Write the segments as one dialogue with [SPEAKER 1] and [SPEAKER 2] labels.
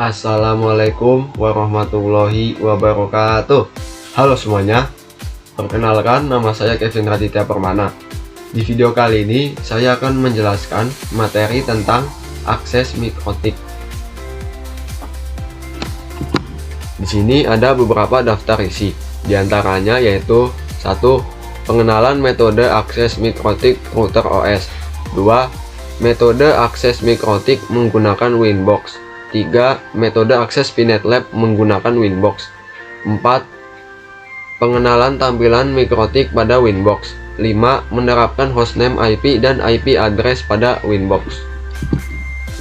[SPEAKER 1] Assalamualaikum warahmatullahi wabarakatuh. Halo semuanya, perkenalkan nama saya Kevin Raditya Permana. Di video kali ini saya akan menjelaskan materi tentang akses mikrotik. Di sini ada beberapa daftar isi, diantaranya yaitu 1. Pengenalan metode akses mikrotik router OS. 2. Metode akses mikrotik menggunakan Winbox. 3. Metode akses VNetLab menggunakan Winbox. 4. Pengenalan tampilan mikrotik pada Winbox. 5. Menerapkan hostname IP dan IP address pada Winbox.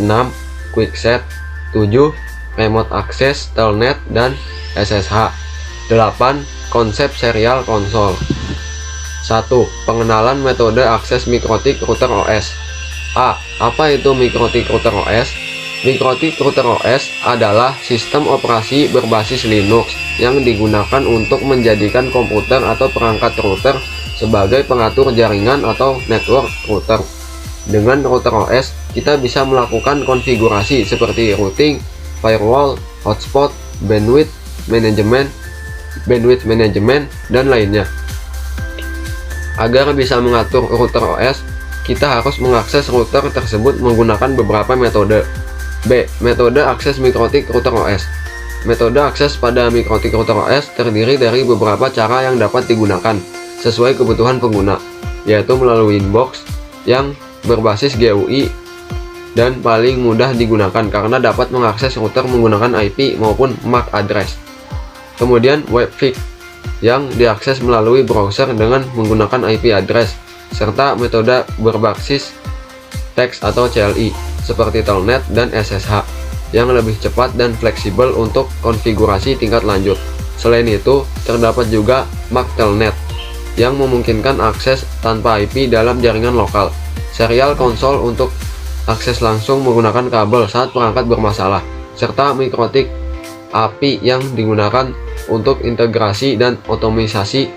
[SPEAKER 1] 6. Quickset. 7. Remote access, telnet, dan SSH. 8. Konsep serial konsol. 1. Pengenalan metode akses mikrotik router OS. A. Apa itu mikrotik router OS? Mikrotik router OS adalah sistem operasi berbasis Linux yang digunakan untuk menjadikan komputer atau perangkat router sebagai pengatur jaringan atau network router. Dengan router OS, kita bisa melakukan konfigurasi seperti routing, firewall, hotspot, bandwidth management, dan lainnya. Agar bisa mengatur router OS, kita harus mengakses router tersebut menggunakan beberapa metode. B. Metode akses mikrotik router OS. Metode akses pada mikrotik router OS terdiri dari beberapa cara yang dapat digunakan sesuai kebutuhan pengguna, yaitu melalui Winbox yang berbasis GUI dan paling mudah digunakan karena dapat mengakses router menggunakan IP maupun MAC address. Kemudian Webfig yang diakses melalui browser dengan menggunakan IP address, serta metode berbasis teks atau CLI seperti telnet dan SSH yang lebih cepat dan fleksibel untuk konfigurasi tingkat lanjut. Selain itu, terdapat juga MAC telnet yang memungkinkan akses tanpa IP dalam jaringan lokal, serial konsol untuk akses langsung menggunakan kabel saat perangkat bermasalah, serta mikrotik API yang digunakan untuk integrasi dan otomatisasi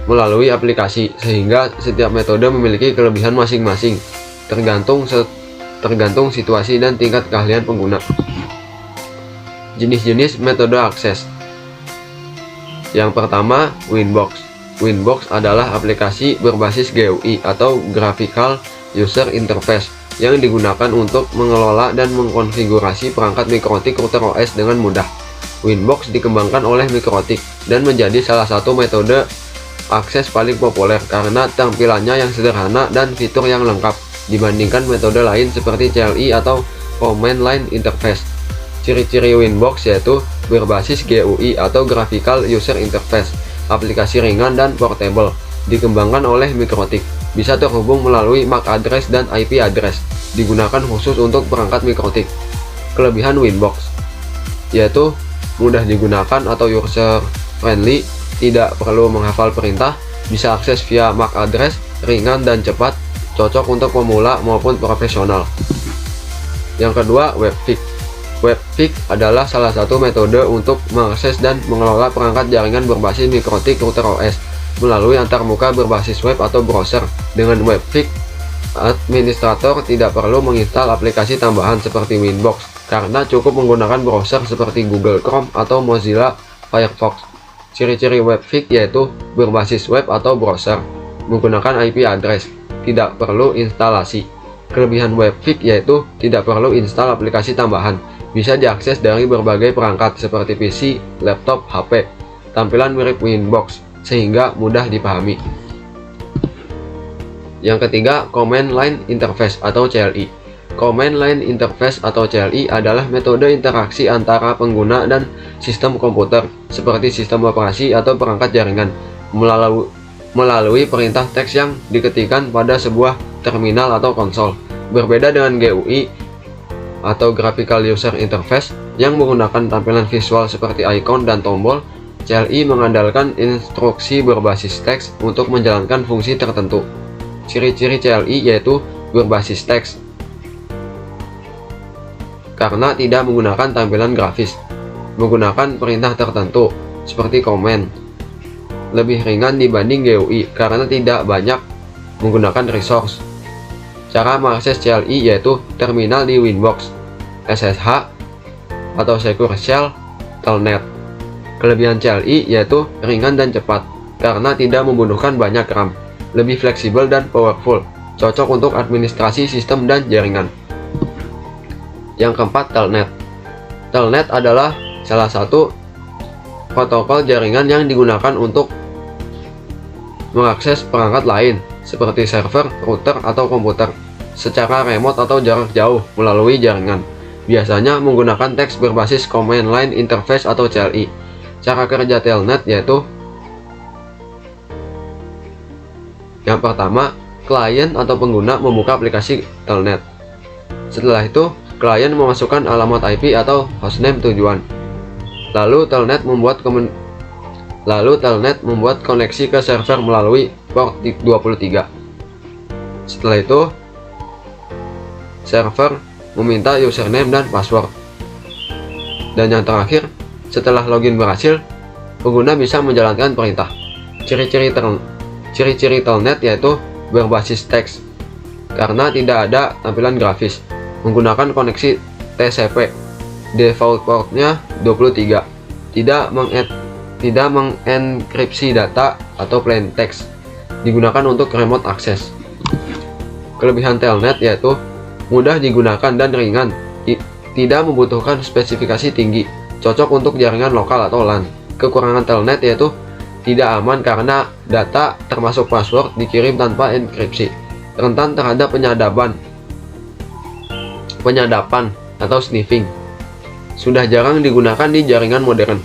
[SPEAKER 1] melalui aplikasi, sehingga setiap metode memiliki kelebihan masing-masing tergantung situasi dan tingkat keahlian pengguna. Jenis-jenis metode akses. Yang pertama, Winbox. Winbox adalah aplikasi berbasis GUI atau Graphical User Interface yang digunakan untuk mengelola dan mengkonfigurasi perangkat mikrotik router OS dengan mudah. Winbox dikembangkan oleh Mikrotik dan menjadi salah satu metode akses paling populer karena tampilannya yang sederhana dan fitur yang lengkap dibandingkan metode lain seperti CLI atau Command Line Interface. Ciri-ciri Winbox yaitu berbasis GUI atau Graphical User Interface, aplikasi ringan dan portable, dikembangkan oleh Mikrotik, bisa terhubung melalui MAC address dan IP address, digunakan khusus untuk perangkat Mikrotik. Kelebihan Winbox yaitu mudah digunakan atau user friendly, tidak perlu menghafal perintah, bisa akses via MAC address, ringan dan cepat, cocok untuk pemula maupun profesional. Yang kedua, Webfig. Webfig adalah salah satu metode untuk mengakses dan mengelola perangkat jaringan berbasis mikrotik router OS melalui antarmuka berbasis web atau browser. Dengan Webfig, administrator tidak perlu menginstal aplikasi tambahan seperti Winbox karena cukup menggunakan browser seperti Google Chrome atau Mozilla Firefox. Ciri-ciri Webfig yaitu berbasis web atau browser, menggunakan IP address, tidak perlu instalasi. Kelebihan Webfig yaitu tidak perlu install aplikasi tambahan, bisa diakses dari berbagai perangkat seperti PC, laptop, HP. Tampilan mirip Winbox sehingga mudah dipahami. Yang ketiga, Command Line Interface atau CLI. Command Line Interface atau CLI adalah metode interaksi antara pengguna dan sistem komputer seperti sistem operasi atau perangkat jaringan melalui perintah teks yang diketikkan pada sebuah terminal atau konsol. Berbeda dengan GUI atau Graphical User Interface yang menggunakan tampilan visual seperti icon dan tombol, CLI mengandalkan instruksi berbasis teks untuk menjalankan fungsi tertentu. Ciri-ciri CLI yaitu berbasis teks karena tidak menggunakan tampilan grafis, menggunakan perintah tertentu seperti command, lebih ringan dibanding GUI karena tidak banyak menggunakan resource cara mengakses CLI yaitu terminal di Winbox, SSH atau Secure Shell, Telnet. Kelebihan CLI yaitu ringan dan cepat karena tidak membutuhkan banyak RAM, lebih fleksibel dan powerful, cocok untuk administrasi sistem dan jaringan. Yang keempat, Telnet. Telnet adalah salah satu protokol jaringan yang digunakan untuk mengakses perangkat lain seperti server, router, atau komputer secara remote atau jarak jauh melalui jaringan. Biasanya menggunakan teks berbasis Command Line Interface atau CLI. Cara kerja Telnet yaitu: yang pertama, klien atau pengguna membuka aplikasi Telnet. Setelah itu, klien memasukkan alamat IP atau hostname tujuan. Lalu Telnet membuat koneksi ke server melalui port 23. Setelah itu, server meminta username dan password. Dan yang terakhir, setelah login berhasil, pengguna bisa menjalankan perintah. Ciri-ciri Telnet yaitu berbasis teks karena tidak ada tampilan grafis, menggunakan koneksi TCP, default portnya 23, tidak mengenkripsi data atau plain text, digunakan untuk remote access. Kelebihan Telnet yaitu mudah digunakan dan ringan, tidak membutuhkan spesifikasi tinggi, cocok untuk jaringan lokal atau LAN. Kekurangan Telnet yaitu tidak aman karena data termasuk password dikirim tanpa enkripsi, rentan terhadap penyadapan atau sniffing, sudah jarang digunakan di jaringan modern.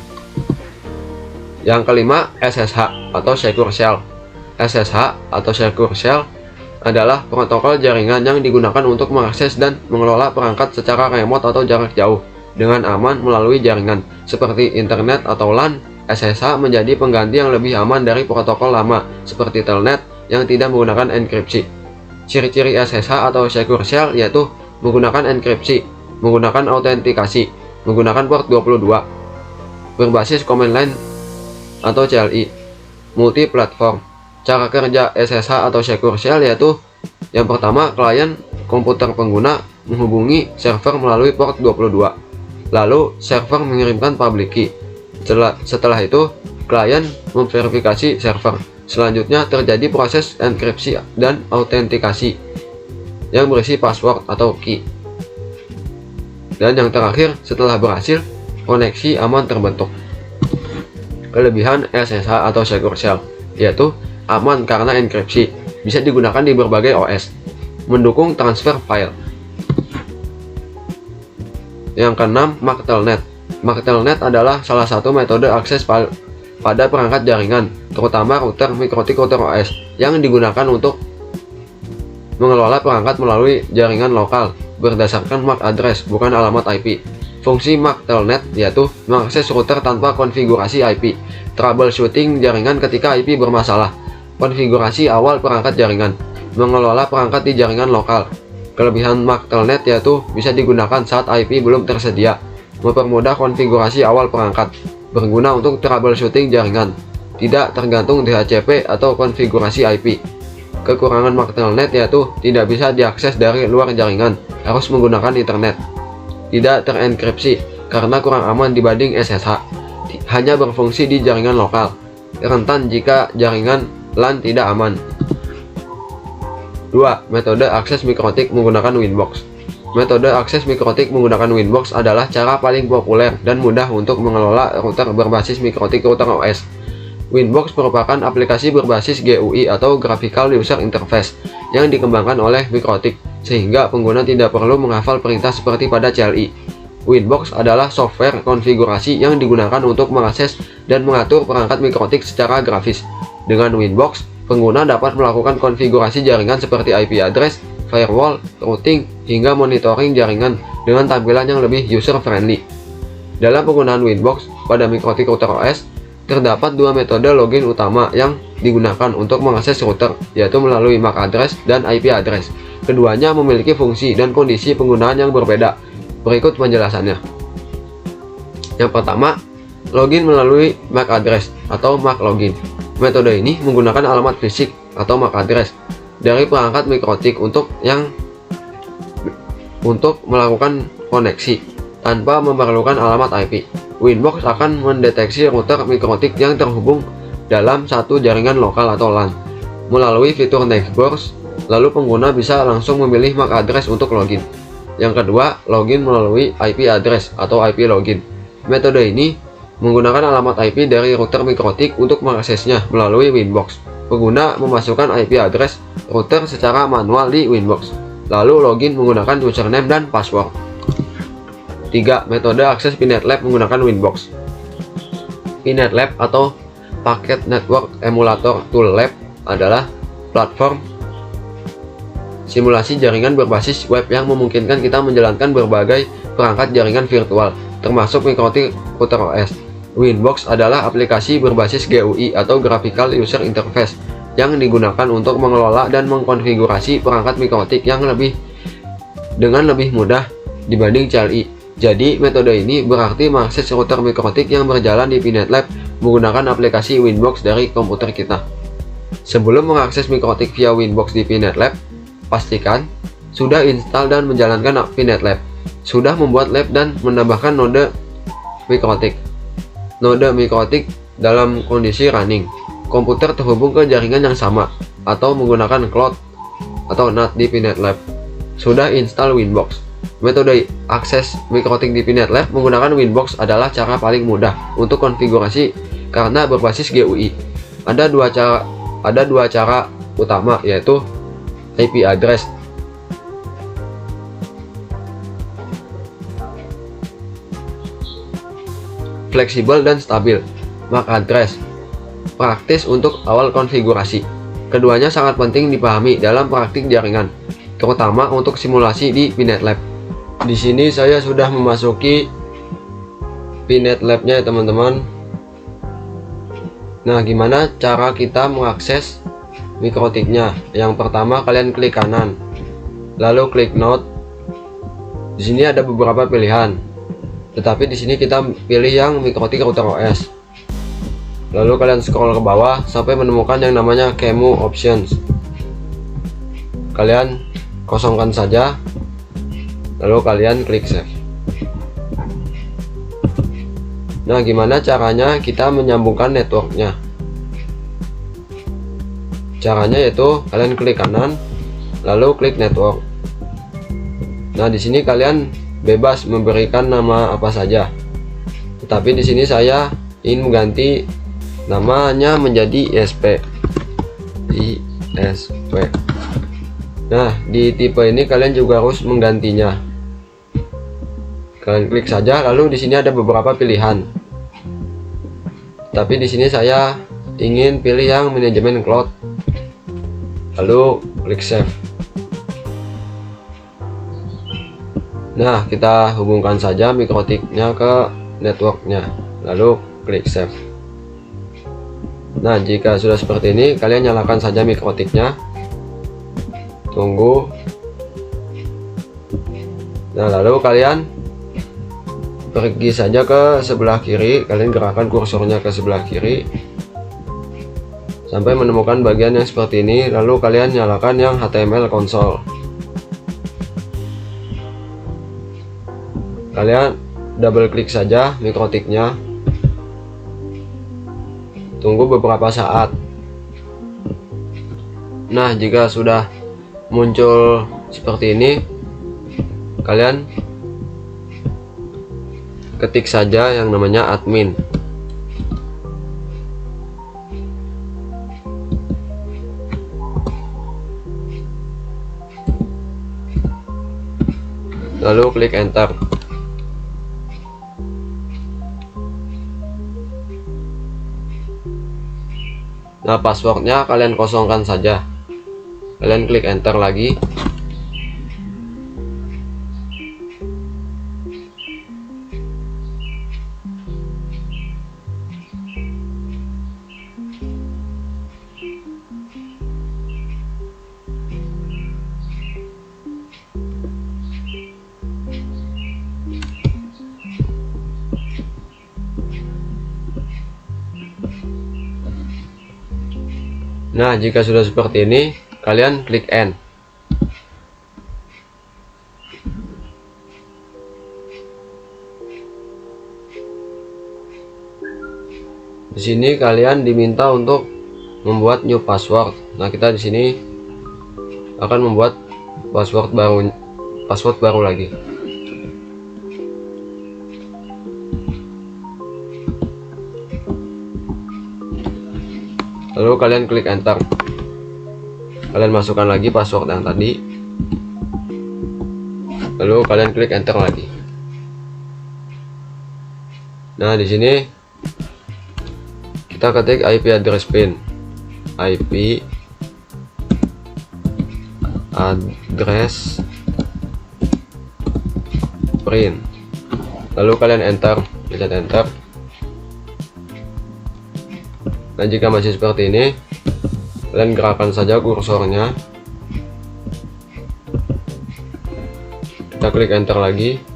[SPEAKER 1] Yang kelima, SSH atau Secure Shell. SSH atau Secure Shell adalah protokol jaringan yang digunakan untuk mengakses dan mengelola perangkat secara remote atau jarak jauh dengan aman melalui jaringan seperti internet atau LAN. SSH menjadi pengganti yang lebih aman dari protokol lama seperti Telnet yang tidak menggunakan enkripsi. Ciri-ciri SSH atau Secure Shell yaitu menggunakan enkripsi, menggunakan autentikasi, menggunakan port 22, berbasis Command Line atau CLI, multi-platform. Cara kerja SSH atau Secure Shell yaitu: yang pertama, klien komputer pengguna menghubungi server melalui port 22, lalu server mengirimkan public key. Setelah itu, klien memverifikasi server. Selanjutnya terjadi proses enkripsi dan autentikasi yang berisi password atau key. Dan yang terakhir, setelah berhasil, koneksi aman terbentuk. Kelebihan SSH atau Secure Shell yaitu aman karena enkripsi, bisa digunakan di berbagai OS, mendukung transfer file. Yang keenam, MAC Telnet. MAC Telnet adalah salah satu metode akses pada perangkat jaringan, terutama router mikrotik router OS, yang digunakan untuk mengelola perangkat melalui jaringan lokal berdasarkan MAC address, bukan alamat IP. Fungsi MAC Telnet yaitu mengakses router tanpa konfigurasi IP, troubleshooting jaringan ketika IP bermasalah, konfigurasi awal perangkat jaringan, mengelola perangkat di jaringan lokal. Kelebihan MAC Telnet yaitu bisa digunakan saat IP belum tersedia, mempermudah konfigurasi awal perangkat, berguna untuk troubleshooting jaringan, tidak tergantung DHCP atau konfigurasi IP. Kekurangan MAC Telnet yaitu tidak bisa diakses dari luar jaringan, harus menggunakan internet, tidak terenkripsi karena kurang aman dibanding SSH, hanya berfungsi di jaringan lokal, rentan jika jaringan LAN tidak aman. 2. Metode akses mikrotik menggunakan Winbox. Metode akses mikrotik menggunakan Winbox adalah cara paling populer dan mudah untuk mengelola router berbasis mikrotik router OS. Winbox merupakan aplikasi berbasis GUI atau Graphical User Interface yang dikembangkan oleh mikrotik, sehingga pengguna tidak perlu menghafal perintah seperti pada CLI. Winbox adalah software konfigurasi yang digunakan untuk mengakses dan mengatur perangkat mikrotik secara grafis. Dengan Winbox, pengguna dapat melakukan konfigurasi jaringan seperti IP address, firewall, routing, hingga monitoring jaringan dengan tampilan yang lebih user-friendly. Dalam penggunaan Winbox pada mikrotik router OS, terdapat dua metode login utama yang digunakan untuk mengakses router, yaitu melalui MAC address dan IP address. Keduanya memiliki fungsi dan kondisi penggunaan yang berbeda. Berikut penjelasannya. Yang pertama, login melalui MAC address atau MAC login. Metode ini menggunakan alamat fisik atau MAC address dari perangkat mikrotik untuk yang untuk melakukan koneksi tanpa memerlukan alamat IP. Winbox akan mendeteksi router mikrotik yang terhubung dalam satu jaringan lokal atau LAN. Melalui fitur Nextdoors, lalu pengguna bisa langsung memilih MAC address untuk login. Yang kedua, login melalui IP address atau IP login. Metode ini menggunakan alamat IP dari router mikrotik untuk mengaksesnya melalui Winbox. Pengguna memasukkan IP address router secara manual di Winbox, lalu login menggunakan username dan password. 3. Metode akses PNetLab menggunakan Winbox. PNetLab atau Packet Network Emulator Tool Lab adalah platform simulasi jaringan berbasis web yang memungkinkan kita menjalankan berbagai perangkat jaringan virtual, termasuk mikrotik router OS. Winbox adalah aplikasi berbasis GUI atau Graphical User Interface yang digunakan untuk mengelola dan mengkonfigurasi perangkat mikrotik yang dengan lebih mudah dibanding CLI. Jadi, metode ini berarti mengakses router mikrotik yang berjalan di PNetLab menggunakan aplikasi Winbox dari komputer kita. Sebelum mengakses mikrotik via Winbox di PNetLab, pastikan sudah install dan menjalankan PNetLab, sudah membuat lab dan menambahkan node mikrotik. Node mikrotik dalam kondisi running, komputer terhubung ke jaringan yang sama, atau menggunakan cloud atau NAT di PNetLab. Sudah install Winbox. Metode akses mikrotik di PNetLab menggunakan Winbox adalah cara paling mudah untuk konfigurasi karena berbasis GUI. Ada dua cara utama, yaitu IP address fleksibel dan stabil. MAC address praktis untuk awal konfigurasi. Keduanya sangat penting dipahami dalam praktik jaringan, terutama untuk simulasi di PNetLab. Di sini saya sudah memasuki PNetLab-nya ya teman-teman. Nah, gimana cara kita mengakses mikrotiknya? Yang pertama, kalian klik kanan, lalu klik Node. Di sini ada beberapa pilihan, tetapi di sini kita pilih yang mikrotik router OS. Lalu kalian scroll ke bawah sampai menemukan yang namanya QEMU Options. Kalian kosongkan saja, lalu kalian klik save. Nah, gimana caranya kita menyambungkan networknya? Caranya yaitu kalian klik kanan, lalu klik network. Nah, di sini kalian bebas memberikan nama apa saja. Tetapi di sini saya ingin mengganti namanya menjadi ISP. Nah, di tipe ini kalian juga harus menggantinya. Kalian klik saja, lalu di sini ada beberapa pilihan. Tapi di sini saya ingin pilih yang manajemen cloud. Lalu klik save. Nah, kita hubungkan saja mikrotiknya ke networknya, lalu klik save. Nah, jika sudah seperti ini, kalian nyalakan saja mikrotiknya. Tunggu. Nah, lalu kalian pergi saja ke sebelah kiri, kalian gerakkan kursornya ke sebelah kiri sampai menemukan bagian yang seperti ini, lalu kalian nyalakan yang HTML console. Kalian double klik saja mikrotiknya, tunggu beberapa saat. Nah, jika sudah muncul seperti ini, kalian ketik saja yang namanya admin. Lalu klik enter. Nah, passwordnya kalian kosongkan saja. Kalian klik enter lagi. Nah, jika sudah seperti ini, kalian klik end. Di sini kalian diminta untuk membuat new password. Nah, kita di sini akan membuat password baru lagi. Lalu kalian klik enter. Kalian masukkan lagi password yang tadi. Lalu kalian klik enter lagi. Nah, di sini kita ketik IP address pin. IP address print. Lalu kalian enter, pencet enter. Nah, jika masih seperti ini, kalian gerakkan saja kursornya. Kita klik enter lagi.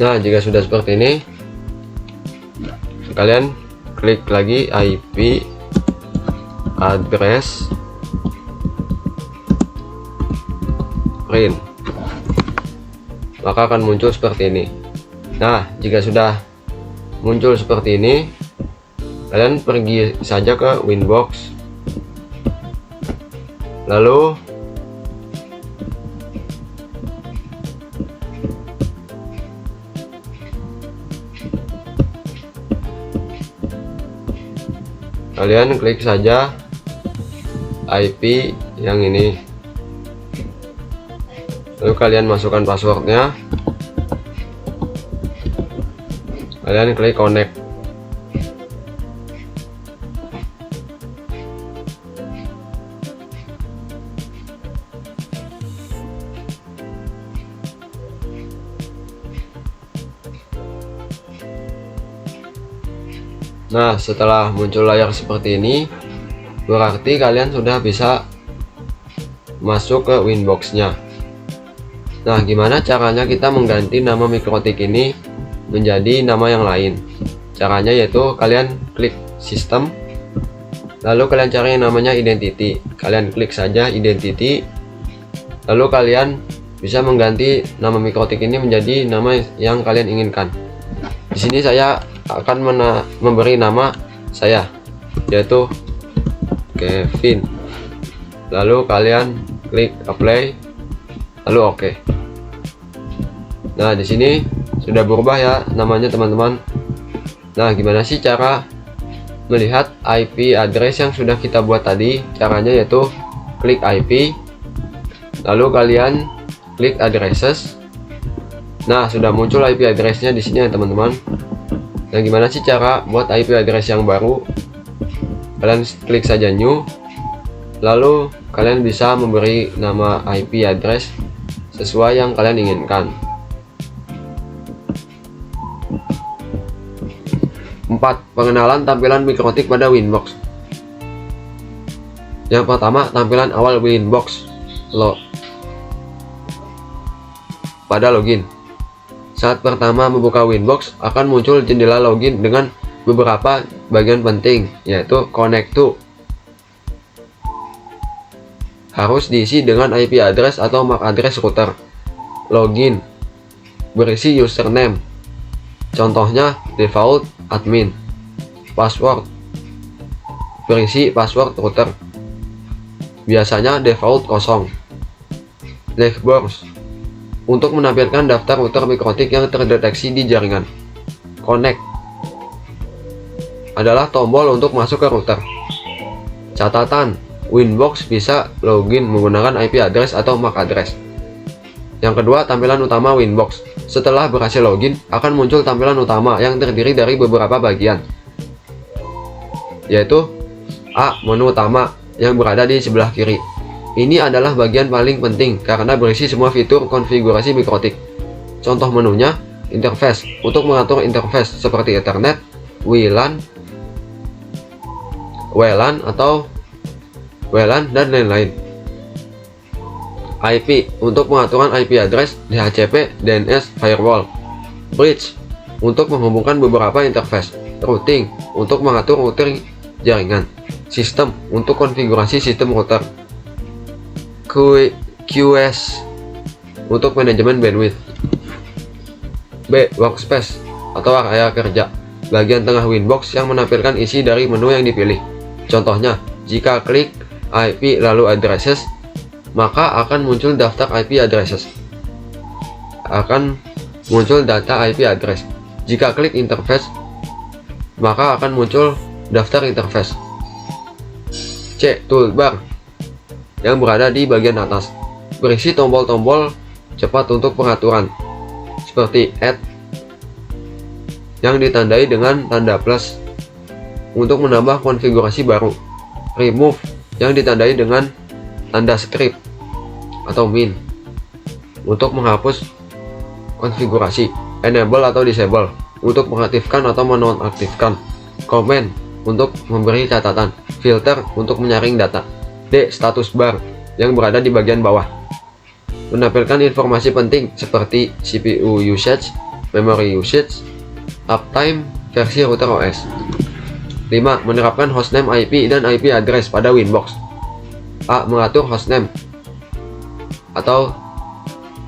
[SPEAKER 1] Nah, jika sudah seperti ini, kalian klik lagi IP address print, maka akan muncul seperti ini. Nah, jika sudah muncul seperti ini, kalian pergi saja ke Winbox, lalu kalian klik saja IP yang ini, lalu kalian masukkan passwordnya, kalian klik connect. Nah, setelah muncul layar seperti ini, berarti kalian sudah bisa masuk ke Winbox-nya. Nah, gimana caranya kita mengganti nama Mikrotik ini menjadi nama yang lain? Caranya yaitu kalian klik sistem, lalu kalian cari yang namanya identity. Kalian klik saja identity, lalu kalian bisa mengganti nama Mikrotik ini menjadi nama yang kalian inginkan. Di sini saya akan memberi nama saya, yaitu Kevin. Lalu kalian klik apply, lalu oke. Nah, di sini sudah berubah ya namanya, teman-teman. Nah, gimana sih cara melihat IP address yang sudah kita buat tadi? Caranya yaitu klik IP, lalu kalian klik addresses. Nah, sudah muncul IP addressnya di sini ya, teman-teman. Nah, gimana sih cara buat IP address yang baru? Kalian klik saja new, lalu kalian bisa memberi nama IP address sesuai yang kalian inginkan. 4. Pengenalan tampilan Mikrotik pada Winbox. Yang pertama, tampilan awal Winbox pada login. Saat pertama membuka Winbox, akan muncul jendela login dengan beberapa bagian penting, yaitu connect to. Harus diisi dengan IP address atau MAC address router. Login berisi username, contohnya default admin. Password berisi password router, biasanya default kosong. Dashboard untuk menampilkan daftar router Mikrotik yang terdeteksi di jaringan. Connect adalah tombol untuk masuk ke router. Catatan, Winbox bisa login menggunakan IP address atau MAC address. Yang kedua, tampilan utama Winbox. Setelah berhasil login, akan muncul tampilan utama yang terdiri dari beberapa bagian, yaitu A. Menu utama yang berada di sebelah kiri. Ini adalah bagian paling penting karena berisi semua fitur konfigurasi Mikrotik. Contoh menunya, interface untuk mengatur interface seperti Ethernet, WLAN atau WLAN dan lain-lain. IP untuk pengaturan IP address, DHCP, DNS, firewall. Bridge untuk menghubungkan beberapa interface. Routing untuk mengatur routing jaringan. Sistem untuk konfigurasi sistem router. QoS untuk manajemen bandwidth. B. Workspace atau area kerja, bagian tengah Winbox yang menampilkan isi dari menu yang dipilih. Contohnya, jika klik IP lalu addresses, maka akan muncul daftar IP addresses. Akan muncul data IP address. Jika klik interface, maka akan muncul daftar interface. C. Toolbar yang berada di bagian atas, berisi tombol-tombol cepat untuk pengaturan, seperti Add yang ditandai dengan tanda plus untuk menambah konfigurasi baru, Remove yang ditandai dengan tanda script atau min untuk menghapus konfigurasi, Enable atau Disable untuk mengaktifkan atau menonaktifkan, Comment untuk memberi catatan, Filter untuk menyaring data. D. Status bar yang berada di bagian bawah, menampilkan informasi penting seperti CPU usage, memory usage, uptime, versi router OS. 5. Menerapkan hostname IP dan IP address pada Winbox. A. Mengatur hostname atau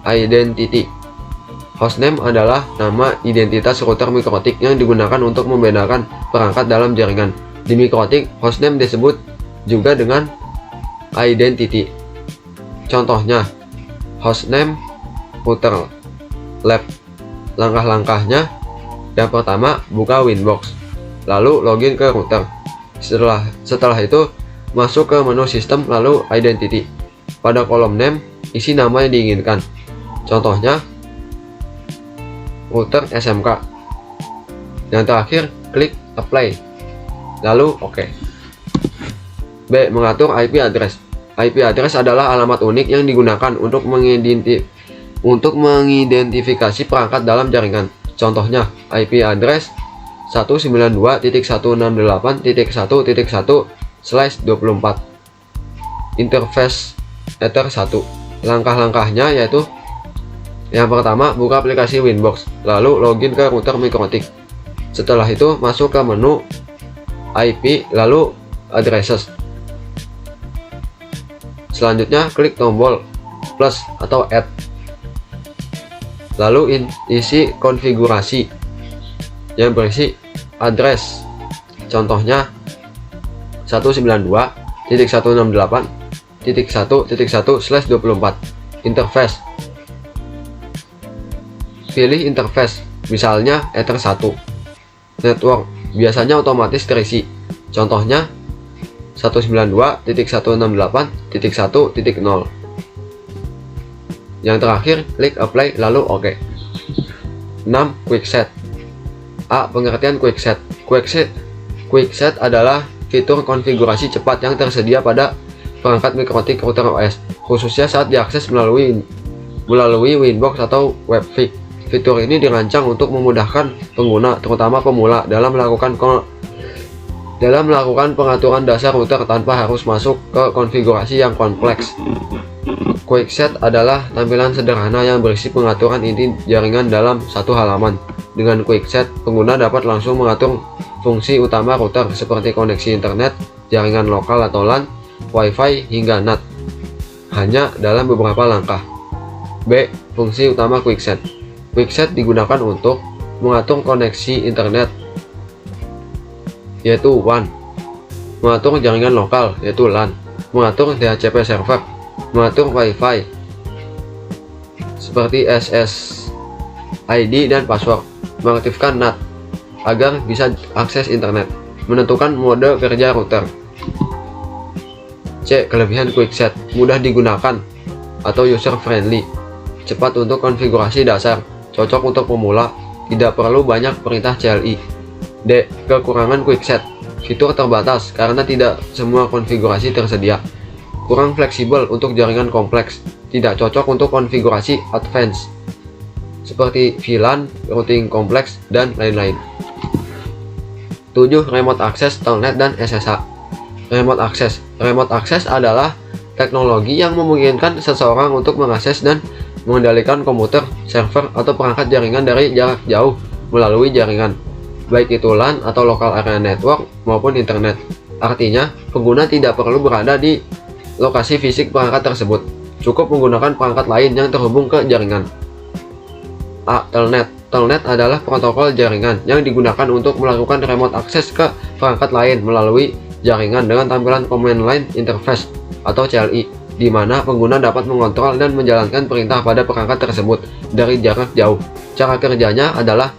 [SPEAKER 1] identity. Hostname adalah nama identitas router mikrotik yang digunakan untuk membedakan perangkat dalam jaringan. Di mikrotik, hostname disebut juga dengan identity. Contohnya, hostname router lab. Langkah-langkahnya: yang pertama, buka Winbox, lalu login ke router. Setelah itu, masuk ke menu sistem lalu identity. Pada kolom name, isi nama yang diinginkan. Contohnya, router SMK. Yang terakhir, klik apply, lalu OK. B. Mengatur IP address. IP address adalah alamat unik yang digunakan untuk mengidentifikasi perangkat dalam jaringan. Contohnya, IP address 192.168.1.1/24. Interface Ether 1. Langkah-langkahnya yaitu: yang pertama, buka aplikasi Winbox, lalu login ke router mikrotik. Setelah itu, masuk ke menu IP, lalu addresses. Selanjutnya, klik tombol plus atau add, lalu isi konfigurasi yang berisi address. Contohnya 192.168.1.1/24. Interface. Pilih interface, misalnya Ether 1. Network biasanya otomatis terisi. Contohnya 192.168.1.0. Yang terakhir, klik apply lalu OK. 6. Quickset. A. Pengertian Quickset. Quickset adalah fitur konfigurasi cepat yang tersedia pada perangkat mikrotik router OS, khususnya saat diakses melalui Winbox atau WebFig. Fitur ini dirancang untuk memudahkan pengguna, terutama pemula, dalam melakukan pengaturan dasar router tanpa harus masuk ke konfigurasi yang kompleks. Quickset adalah tampilan sederhana yang berisi pengaturan inti jaringan dalam satu halaman. Dengan Quickset, pengguna dapat langsung mengatur fungsi utama router seperti koneksi internet, jaringan lokal atau LAN, Wi-Fi, hingga NAT, hanya dalam beberapa langkah. B. Fungsi utama Quickset. Quickset digunakan untuk mengatur koneksi internet, yaitu WAN, mengatur jaringan lokal, yaitu LAN, mengatur DHCP server, mengatur Wi-Fi seperti SSID dan password, mengaktifkan NAT agar bisa akses internet, menentukan mode kerja router. C. Kelebihan Quickset: mudah digunakan atau user friendly, cepat untuk konfigurasi dasar, cocok untuk pemula, tidak perlu banyak perintah CLI. D. Kekurangan Quickset: fitur terbatas karena tidak semua konfigurasi tersedia, kurang fleksibel untuk jaringan kompleks, tidak cocok untuk konfigurasi advance seperti VLAN, routing kompleks, dan lain-lain. 7. Remote Access, Telnet, dan SSH. Remote Access adalah teknologi yang memungkinkan seseorang untuk mengakses dan mengendalikan komputer, server, atau perangkat jaringan dari jarak jauh melalui jaringan, baik itu LAN atau Local Area Network maupun internet. Artinya, pengguna tidak perlu berada di lokasi fisik perangkat tersebut. cukup menggunakan perangkat lain yang terhubung ke jaringan. A. Telnet. Telnet adalah protokol jaringan yang digunakan untuk melakukan remote akses ke perangkat lain melalui jaringan dengan tampilan Command Line Interface atau CLI, di mana pengguna dapat mengontrol dan menjalankan perintah pada perangkat tersebut dari jarak jauh. Cara kerjanya adalah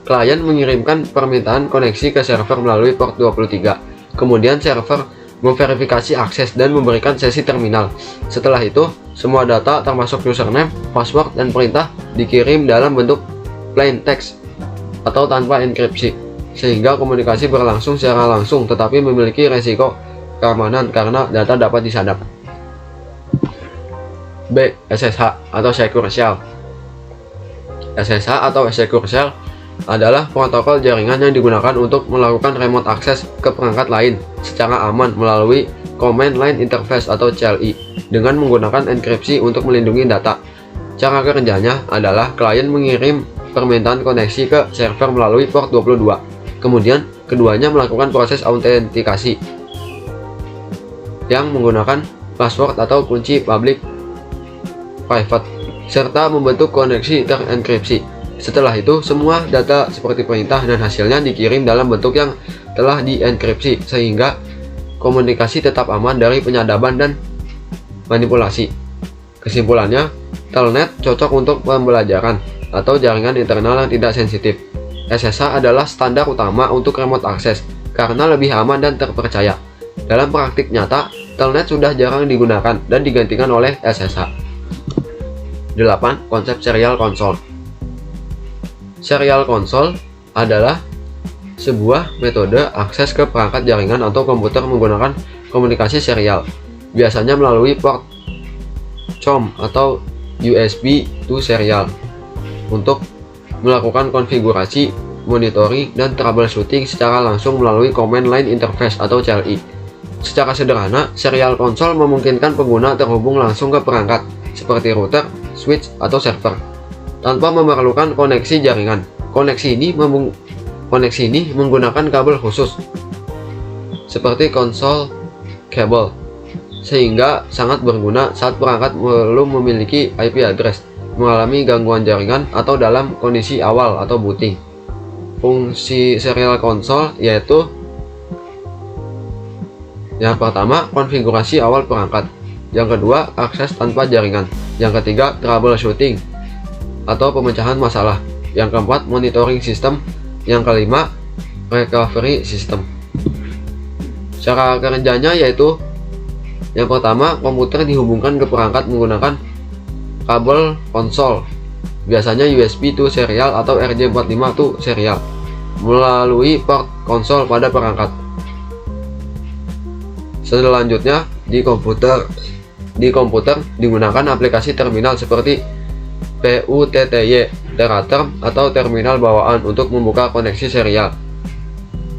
[SPEAKER 1] klien mengirimkan permintaan koneksi ke server melalui port 23. Kemudian server memverifikasi akses dan memberikan sesi terminal. Setelah itu, semua data termasuk username, password, dan perintah dikirim dalam bentuk plain text atau tanpa enkripsi, sehingga komunikasi berlangsung secara langsung tetapi memiliki resiko keamanan karena data dapat disadap. B. SSH atau Secure Shell. SSH atau Secure Shell adalah protokol jaringan yang digunakan untuk melakukan remote access ke perangkat lain secara aman melalui Command Line Interface atau CLI dengan menggunakan enkripsi untuk melindungi data. Cara kerjanya adalah klien mengirim permintaan koneksi ke server melalui port 22. Kemudian keduanya melakukan proses autentikasi yang menggunakan password atau kunci public private serta membentuk koneksi terenkripsi. Setelah itu, semua data seperti perintah dan hasilnya dikirim dalam bentuk yang telah dienkripsi sehingga komunikasi tetap aman dari penyadapan dan manipulasi. Kesimpulannya, Telnet cocok untuk pembelajaran atau jaringan internal yang tidak sensitif. SSH adalah standar utama untuk remote access karena lebih aman dan terpercaya. Dalam praktik nyata, Telnet sudah jarang digunakan dan digantikan oleh SSH. 8. Konsep serial console. Serial console adalah sebuah metode akses ke perangkat jaringan atau komputer menggunakan komunikasi serial, biasanya melalui port COM atau USB to serial, untuk melakukan konfigurasi, monitoring, dan troubleshooting secara langsung melalui Command Line Interface atau CLI. Secara sederhana, serial console memungkinkan pengguna terhubung langsung ke perangkat, seperti router, switch, atau server, tanpa memerlukan koneksi jaringan. Koneksi ini menggunakan kabel khusus seperti console cable, sehingga sangat berguna saat perangkat belum memiliki IP address, mengalami gangguan jaringan, atau dalam kondisi awal atau booting. Fungsi serial console yaitu: yang pertama, konfigurasi awal perangkat; yang kedua, akses tanpa jaringan; yang ketiga, troubleshooting atau pemecahan masalah; yang keempat, monitoring system; yang kelima, recovery system. Cara kerjanya yaitu: yang pertama, komputer dihubungkan ke perangkat menggunakan kabel konsol, biasanya USB to serial atau RJ45 to serial, melalui port konsol pada perangkat. Selanjutnya, di komputer digunakan aplikasi terminal seperti PUTTY, teraterm atau terminal bawaan untuk membuka koneksi serial.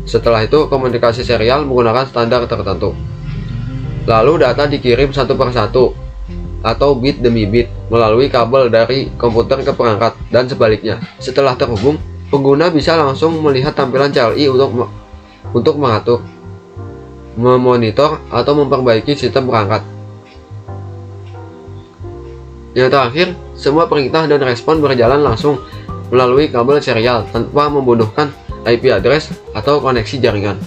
[SPEAKER 1] Setelah itu, komunikasi serial menggunakan standar tertentu. Lalu data dikirim satu persatu atau bit demi bit melalui kabel dari komputer ke perangkat dan sebaliknya. Setelah terhubung, pengguna bisa langsung melihat tampilan CLI untuk mengatur, memonitor, atau memperbaiki sistem perangkat. Yang terakhir, semua perintah dan respon berjalan langsung melalui kabel serial tanpa membutuhkan IP address atau koneksi jaringan.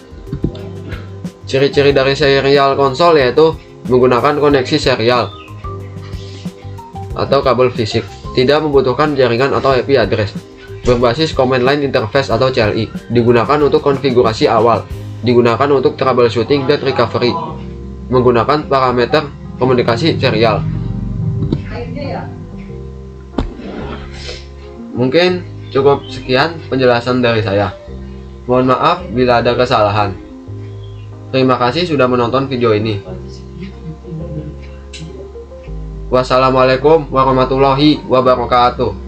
[SPEAKER 1] Ciri-ciri dari serial console yaitu menggunakan koneksi serial atau kabel fisik, tidak membutuhkan jaringan atau IP address, berbasis Command Line Interface atau CLI, digunakan untuk konfigurasi awal, digunakan untuk troubleshooting dan recovery, menggunakan parameter komunikasi serial. Mungkin cukup sekian penjelasan dari saya. Mohon maaf bila ada kesalahan. Terima kasih sudah menonton video ini. Wassalamualaikum warahmatullahi wabarakatuh.